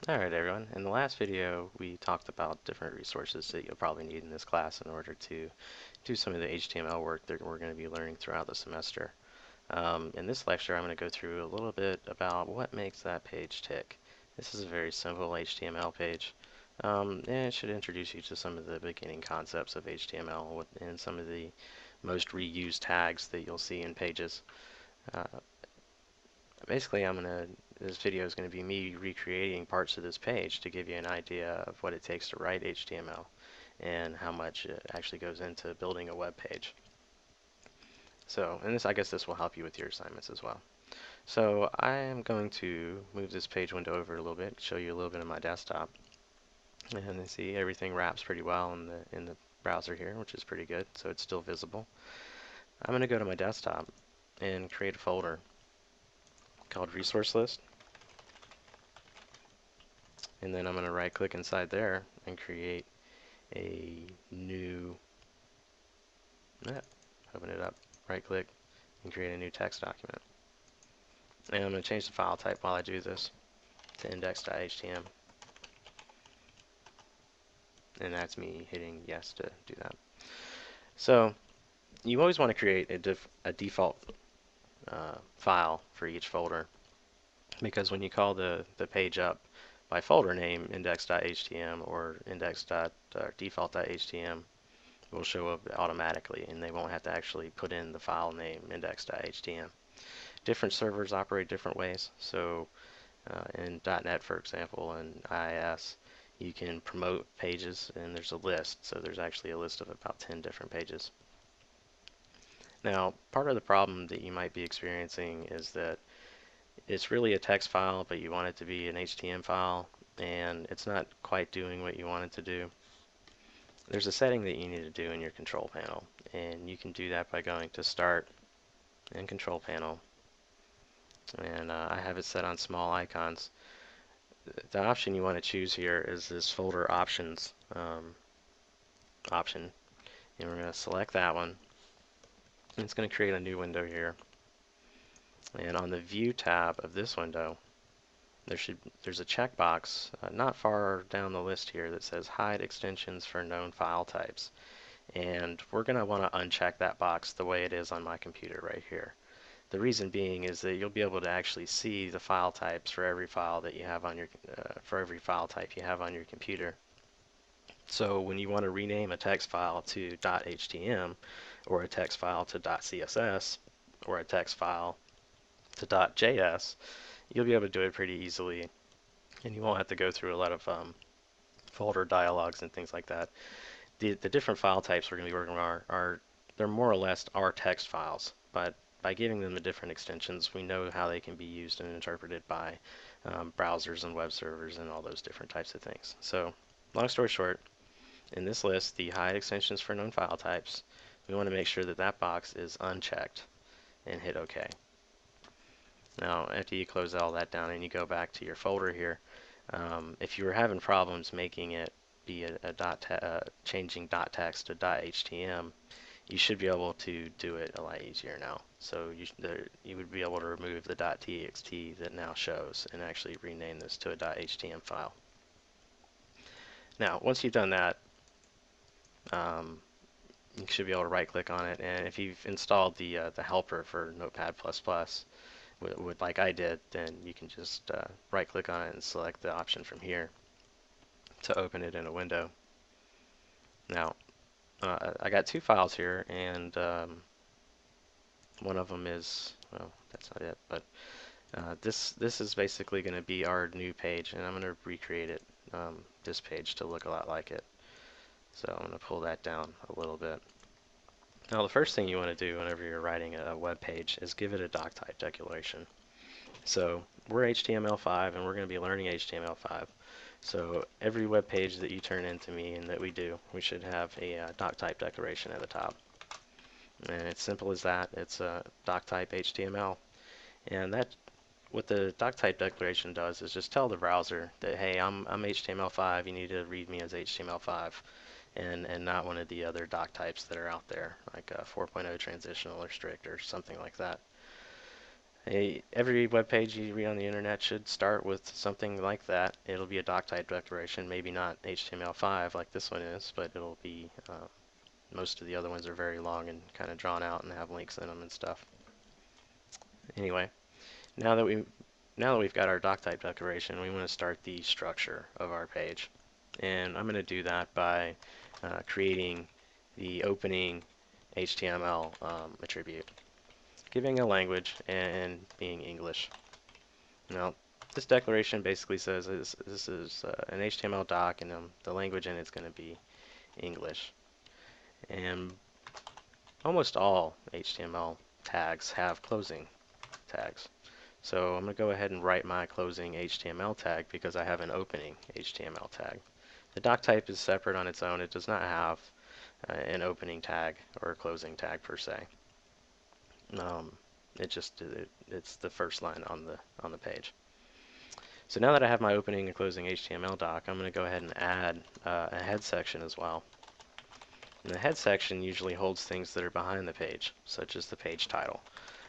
Alright everyone, in the last video we talked about different resources that you'll probably need in this class in order to do some of the HTML work that we're going to be learning throughout the semester. In this lecture I'm going to go through a little bit about what makes that page tick. This is a very simple HTML page, and it should introduce you to some of the beginning concepts of HTML and some of the most reused tags that you'll see in pages. Uh, Basically, this video is going to be me recreating parts of this page to give you an idea of what it takes to write HTML and how much it actually goes into building a web page. So, and I guess this will help you with your assignments as well. So I am going to move this page window over a little bit, show you a little bit of my desktop, and you see everything wraps pretty well in the browser here, which is pretty good. So it's still visible. I'm going to go to my desktop and create a folder called Resource List. And then I'm going to right click inside there and create a new, open it up, right click, and create a new text document. And I'm going to change the file type while I do this to index.html. And that's me hitting yes to do that. So you always want to create a default file for each folder, because when you call the page up by folder name index.html or default.html will show up automatically, and they won't have to actually put in the file name index.html. Different servers operate different ways. So in .NET, for example, and IIS, you can promote pages, and there's a list. So there's actually a list of about 10 different pages. Now, part of the problem that you might be experiencing is that it's really a text file, but you want it to be an HTML file, and it's not quite doing what you want it to do. There's a setting that you need to do in your control panel, and you can do that by going to Start and Control Panel, and I have it set on small icons. The option you want to choose here is this Folder Options option, and we're going to select that one. And it's going to create a new window here, and on the View tab of this window, there's a checkbox not far down the list here that says Hide Extensions for Known File Types. And we're going to want to uncheck that box the way it is on my computer right here. The reason being is that you'll be able to actually see the file types for every file that you have on your file type you have on your computer. So when you want to rename a text file to .html or a text file to .css or a text file to .js, you'll be able to do it pretty easily, and you won't have to go through a lot of folder dialogues and things like that. The different file types we're going to be working on they're more or less our text files, but by giving them the different extensions, we know how they can be used and interpreted by browsers and web servers and all those different types of things. So, long story short, in this list, the hide extensions for known file types, we want to make sure that that box is unchecked and hit OK. Now, after you close all that down and you go back to your folder here, if you were having problems making it be changing .text to .html, you should be able to do it a lot easier now. So you would be able to remove the .txt that now shows and actually rename this to a .html file. Now, once you've done that, you should be able to right-click on it, and if you've installed the helper for Notepad++, like I did, then you can just right-click on it and select the option from here to open it in a window. Now, I got two files here, and one of them is, well, that's not it, but this is basically going to be our new page, and I'm going to recreate it, this page, to look a lot like it. So I'm going to pull that down a little bit. Now, the first thing you want to do whenever you're writing a web page is give it a Doctype declaration. So we're HTML5, and we're going to be learning HTML5. So every web page that you turn into me and that we do, we should have a Doctype declaration at the top. And it's simple as that. It's a Doctype HTML. And that, what the Doctype declaration does is just tell the browser that, hey, I'm HTML5, you need to read me as HTML5, and not one of the other doc types that are out there, like 4.0 transitional or strict or something like that. Every web page you read on the internet should start with something like that. It'll be a Doctype declaration, maybe not HTML5 like this one is, but it'll be, most of the other ones are very long and kind of drawn out and have links in them and stuff. Anyway, now that we've got our Doctype declaration, we want to start the structure of our page. And I'm going to do that by creating the opening HTML attribute, giving a language and being English. Now, this declaration basically says this is an HTML doc, and the language in it's going to be English. And almost all HTML tags have closing tags. So I'm going to go ahead and write my closing HTML tag because I have an opening HTML tag. The doc type is separate on its own. It does not have an opening tag or a closing tag per se. It's the first line on the page. So now that I have my opening and closing HTML doc, I'm going to go ahead and add a head section as well. And the head section usually holds things that are behind the page, such as the page title.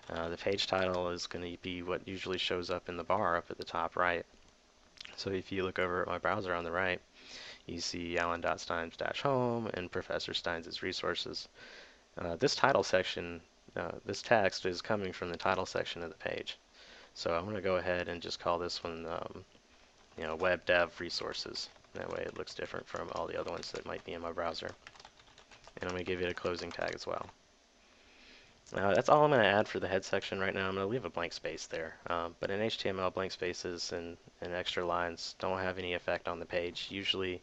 The page title is going to be what usually shows up in the bar up at the top right. So if you look over at my browser on the right, you see alan.steins-home and Professor Steins' resources. This title section, this text is coming from the title section of the page. So I'm going to go ahead and just call this one, Web Dev Resources. That way it looks different from all the other ones that might be in my browser. And I'm going to give it a closing tag as well. That's all I'm going to add for the head section right now. I'm going to leave a blank space there. But in HTML, blank spaces and extra lines don't have any effect on the page. Usually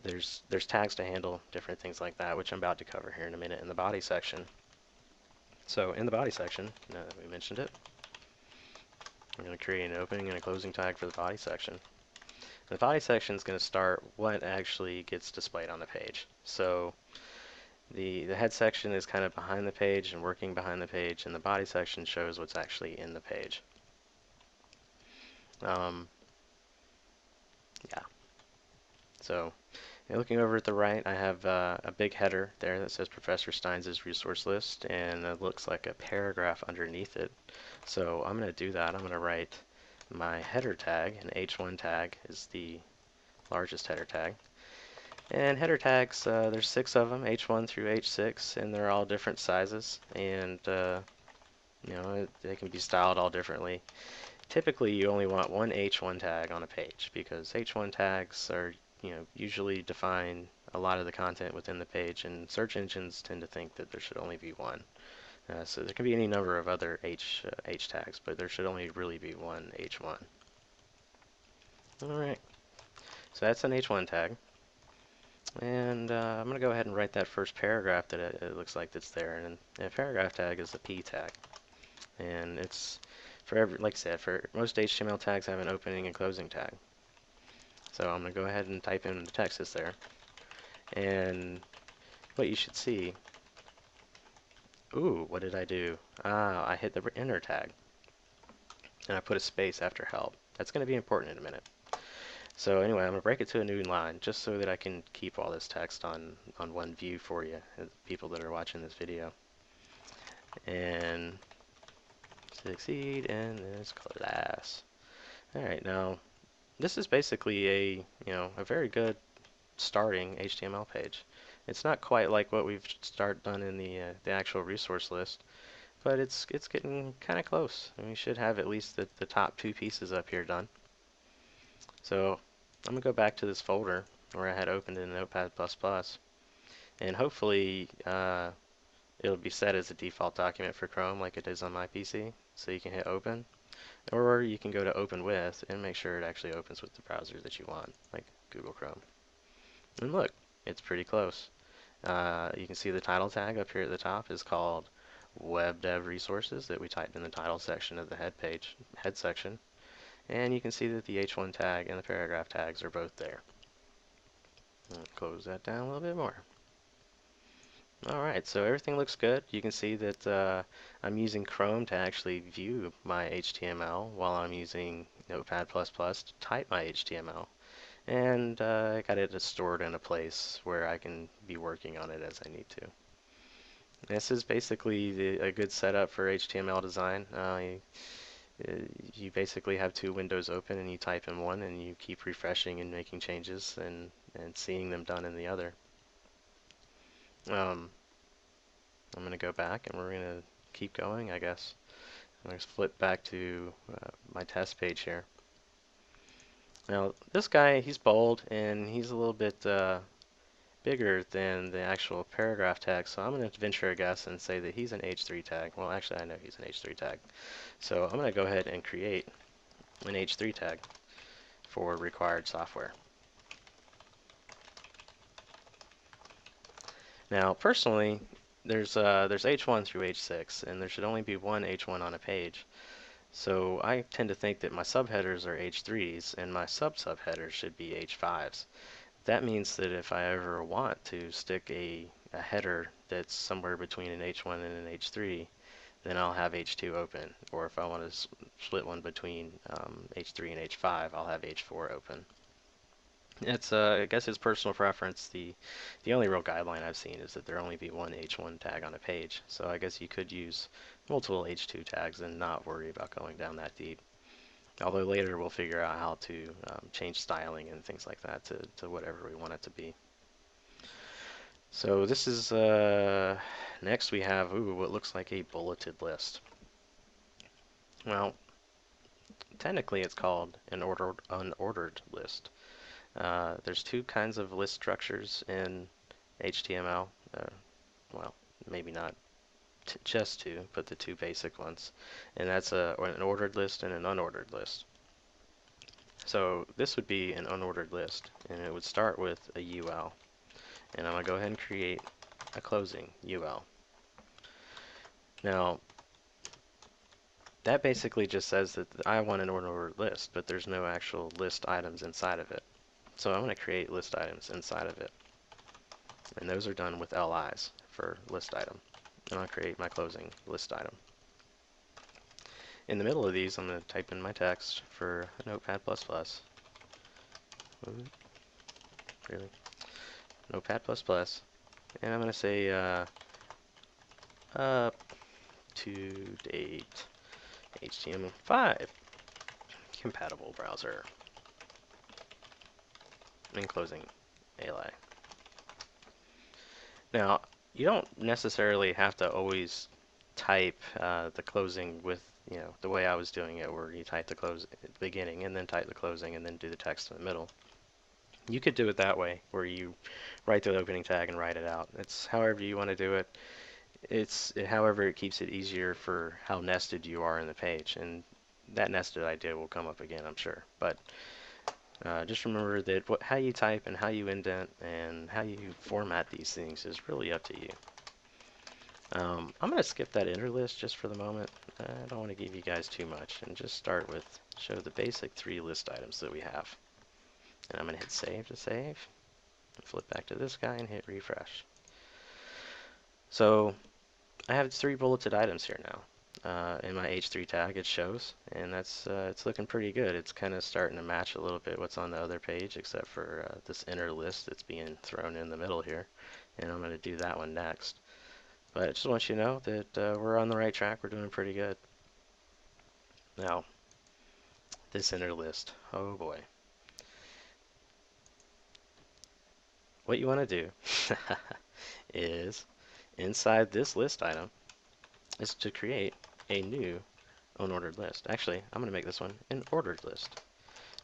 there's tags to handle different things like that, which I'm about to cover here in a minute in the body section. So in the body section, we mentioned it, I'm going to create an opening and a closing tag for the body section. The body section is going to start what actually gets displayed on the page. So the head section is kind of behind the page and working behind the page, and the body section shows what's actually in the page. Yeah. So looking over at the right, I have a big header there that says Professor Steins' resource list, and it looks like a paragraph underneath it. So I'm going to do that. I'm going to write my header tag, and H1 tag is the largest header tag. And header tags, there's 6 of them, H1 through H6, and they're all different sizes, and they can be styled all differently. Typically, you only want one H1 tag on a page because H1 tags are usually define a lot of the content within the page, and search engines tend to think that there should only be one. So there can be any number of other H tags, but there should only really be one H1. Alright, so that's an H1 tag. And I'm going to go ahead and write that first paragraph that it looks like that's there. And a paragraph tag is a P tag. And it's like I said, for most HTML tags have an opening and closing tag. So I'm going to go ahead and type in the text that's there. And what you should see, ooh, what did I do? I hit the enter tag. And I put a space after help. That's going to be important in a minute. So anyway, I'm going to break it to a new line just so that I can keep all this text on one view for you, people that are watching this video. And succeed in this class. Alright, now this is basically a very good starting HTML page. It's not quite like what we've done in the actual resource list, but it's getting kind of close. And we should have at least the top 2 pieces up here done. So I'm going to go back to this folder where I had opened in Notepad++, and hopefully it'll be set as a default document for Chrome like it is on my PC, so you can hit open, or you can go to open with and make sure it actually opens with the browser that you want, like Google Chrome. And look, it's pretty close. You can see the title tag up here at the top is called Web Dev Resources that we typed in the title section of the head section. And you can see that the H1 tag and the paragraph tags are both there. Close that down a little bit more. Alright, so everything looks good. You can see that I'm using Chrome to actually view my HTML while I'm using Notepad++ to type my HTML. And I got it stored in a place where I can be working on it as I need to. This is basically a good setup for HTML design. You basically have two windows open and you type in one and you keep refreshing and making changes and seeing them done in the other. I'm going to go back and we're going to keep going, I guess. I'm going to flip back to my test page here. Now, this guy, he's bold and he's a little bit bigger than the actual paragraph tag, so I'm going to venture a guess and say that he's an H3 tag. Well, actually, I know he's an H3 tag. So I'm going to go ahead and create an H3 tag for required software. Now, personally, there's H1 through H6, and there should only be one H1 on a page. So I tend to think that my subheaders are H3s, and my sub-subheaders should be H5s. That means that if I ever want to stick a header that's somewhere between an H1 and an H3, then I'll have H2 open. Or if I want to split one between H3 and H5, I'll have H4 open. It's I guess it's personal preference. The only real guideline I've seen is that there only be one H1 tag on a page. So I guess you could use multiple H2 tags and not worry about going down that deep. Although later we'll figure out how to change styling and things like that to whatever we want it to be. So this is next we have what looks like a bulleted list. Well, technically it's called an unordered list. There's two kinds of list structures in HTML. Well, maybe not just two, but the two basic ones. And that's an ordered list and an unordered list. So this would be an unordered list, and it would start with a UL. And I'm going to go ahead and create a closing UL. Now, that basically just says that I want an unordered list, but there's no actual list items inside of it. So I'm going to create list items inside of it. And those are done with LIs for list item. And I'll create my closing list item. In the middle of these, I'm going to type in my text for Notepad++. Ooh, really? Notepad++. And I'm going to say up to date HTML5 compatible browser. And closing ALI. Now, you don't necessarily have to always type the closing with, the way I was doing it, where you type the close at the beginning and then type the closing and then do the text in the middle. You could do it that way, where you write the opening tag and write it out. It's however you want to do it. However it keeps it easier for how nested you are in the page, and that nested idea will come up again, I'm sure. But just remember that how you type and how you indent and how you format these things is really up to you. I'm going to skip that inner list just for the moment. I don't want to give you guys too much and just start with show the basic 3 list items that we have. And I'm going to hit save to save. Flip back to this guy and hit refresh. So I have 3 bulleted items here now. In my H3 tag it shows, and that's it's looking pretty good. It's kind of starting to match a little bit what's on the other page, except for this inner list that's being thrown in the middle here, and I'm going to do that one next. But I just want you to know that we're on the right track. We're doing pretty good. Now, this inner list, oh boy. What you want to do is, inside this list item, is to create a new unordered list. Actually, I'm going to make this one an ordered list,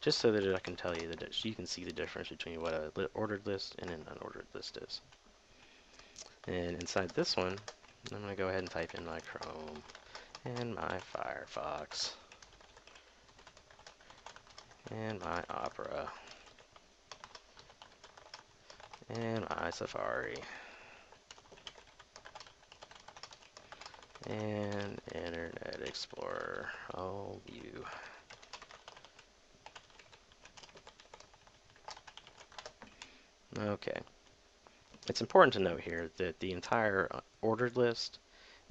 just so that I can tell you that you can see the difference between what an ordered list and an unordered list is. And inside this one, I'm going to go ahead and type in my Chrome and my Firefox and my Opera and my Safari and Internet Explorer. Oh, you. Okay. It's important to note here that the entire ordered list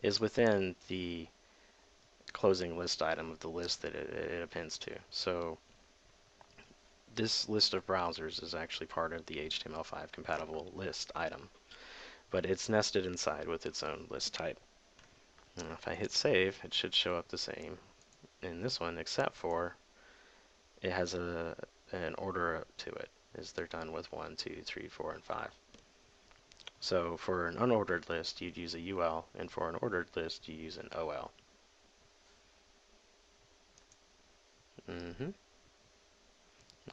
is within the closing list item of the list that it appends to. So this list of browsers is actually part of the HTML5 compatible list item. but it's nested inside with its own list type. And if I hit save, it should show up the same in this one, except for it has an order to it, as they're done with 1, 2, 3, 4, and 5. So for an unordered list, you'd use a UL, and for an ordered list, you use an OL.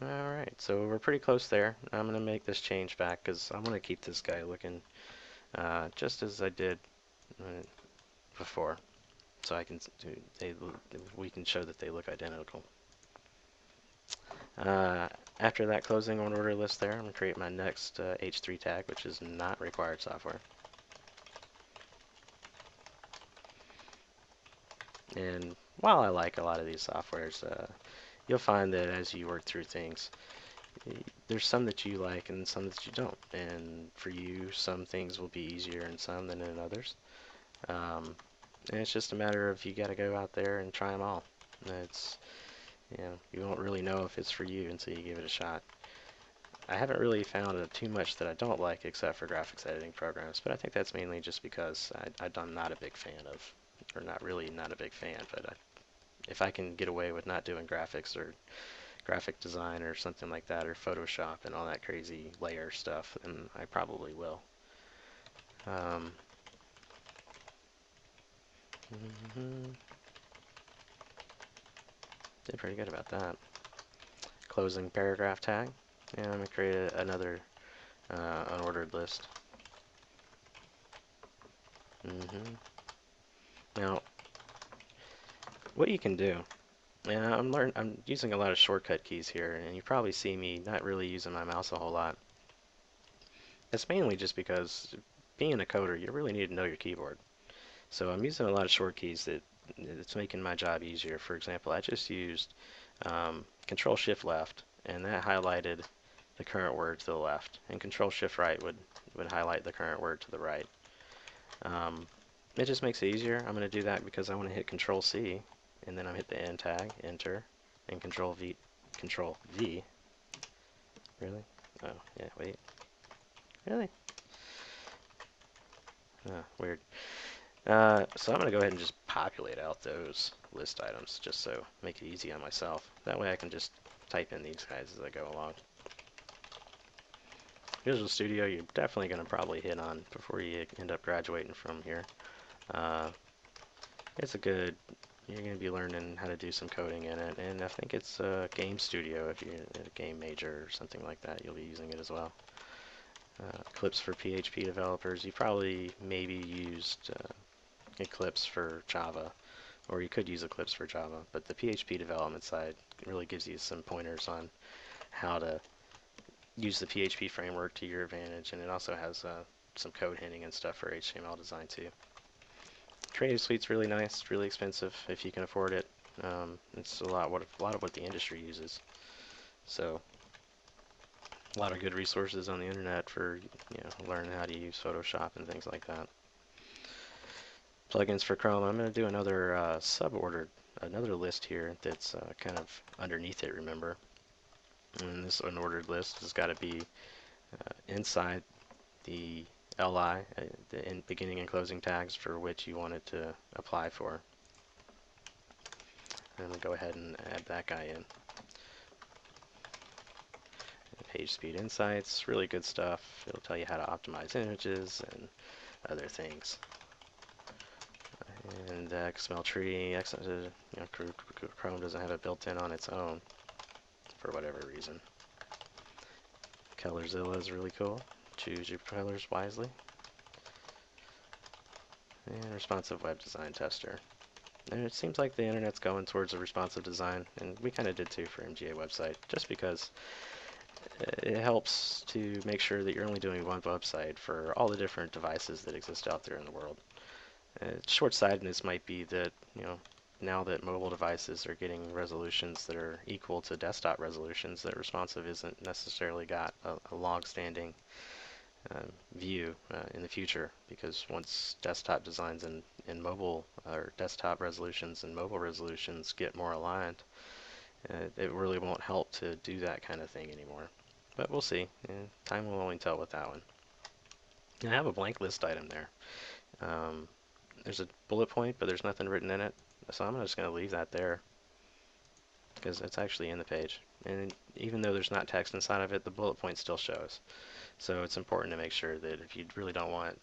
Alright, so we're pretty close there. I'm going to make this change back because I want to keep this guy looking just as I did before, so I can we can show that they look identical. After that closing on order list there, I'm going to create my next H3 tag, which is not required software. And while I like a lot of these softwares, you'll find that as you work through things, there's some that you like and some that you don't. And for you, some things will be easier in some than in others. And it's just a matter of you got to go out there and try them all. It's, you won't really know if it's for you until you give it a shot. I haven't really found too much that I don't like except for graphics editing programs, but I think that's mainly just because I'm not a big fan of, or not a big fan, but if I can get away with not doing graphics or graphic design or something like that, or Photoshop and all that crazy layer stuff, then I probably will. Did pretty good about that. Closing paragraph tag. And I'm going to create another unordered list. Now, what you can do, and I'm using a lot of shortcut keys here, and you probably see me not really using my mouse a whole lot. It's mainly just because being a coder, you really need to know your keyboard. So I'm using a lot of short keys that's making my job easier. For example, I just used Control Shift Left, and that highlighted the current word to the left, and Control Shift Right would highlight the current word to the right. It just makes it easier. I'm going to do that because I want to hit Control C, and then I hit the End tag, Enter, and Control V. Really? Oh, yeah, wait. Really? Oh, weird. So I'm going to go ahead and just populate out those list items just so make it easy on myself. That way I can just type in these guys as I go along. Visual Studio you're definitely going to probably hit on before you end up graduating from here. You're going to be learning how to do some coding in it, and I think it's Game Studio if you're a game major or something like that, you'll be using it as well. Eclipse for PHP developers, you probably maybe used Eclipse for Java, or you could use Eclipse for Java, but the PHP development side really gives you some pointers on how to use the PHP framework to your advantage, and it also has some code hinting and stuff for HTML design too. Creative Suite's really nice, really expensive if you can afford it. It's a lot of what the industry uses. So a lot of good resources on the internet for learning how to use Photoshop and things like that. Plugins for Chrome. I'm going to do another another list here that's kind of underneath it. Remember, and this unordered list has got to be inside the LI, the beginning and closing tags for which you want it to apply for. And we'll go ahead and add that guy in. Page speed insights, really good stuff. It'll tell you how to optimize images and other things. And XML tree, Chrome doesn't have it built in on its own for whatever reason. Colorzilla is really cool. Choose your colors wisely. And responsive web design tester. And it seems like the internet's going towards a responsive design, and we kind of did too for MGA website, just because it helps to make sure that you're only doing one website for all the different devices that exist out there in the world. Short-sightedness might be that, now that mobile devices are getting resolutions that are equal to desktop resolutions, that responsive isn't necessarily got a long-standing view in the future, because once desktop designs and mobile or desktop resolutions and mobile resolutions get more aligned, it really won't help to do that kind of thing anymore. But we'll see. Time will only tell with that one. I have a blank list item there. Um, there's a bullet point, but there's nothing written in it. So I'm just going to leave that there because it's actually in the page. And even though there's not text inside of it, the bullet point still shows. So it's important to make sure that if you really don't want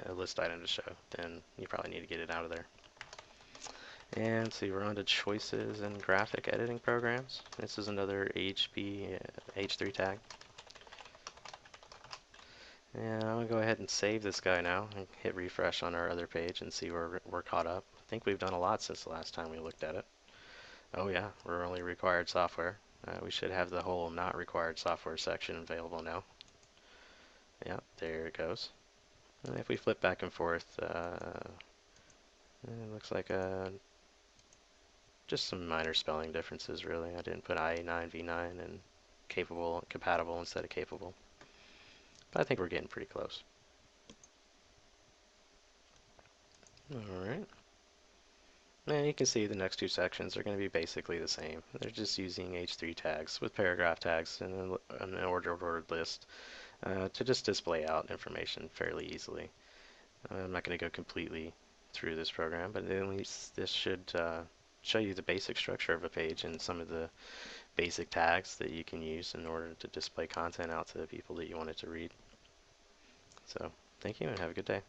a list item to show, then you probably need to get it out of there. And see, we're on to choices and graphic editing programs. This is another H3 tag. And I'm going to go ahead and save this guy now and hit refresh on our other page and see where we're caught up. I think we've done a lot since the last time we looked at it. Oh yeah, we're only required software. We should have the whole not required software section available now. Yeah, there it goes. And if we flip back and forth, it looks like just some minor spelling differences really. I didn't put I9, V9 and capable, compatible instead of capable. But I think we're getting pretty close. Alright. And you can see the next two sections are going to be basically the same. They're just using H3 tags with paragraph tags and an ordered list to just display out information fairly easily. I'm not going to go completely through this program, but at least this should show you the basic structure of a page and some of the basic tags that you can use in order to display content out to the people that you want it to read. So, thank you and have a good day.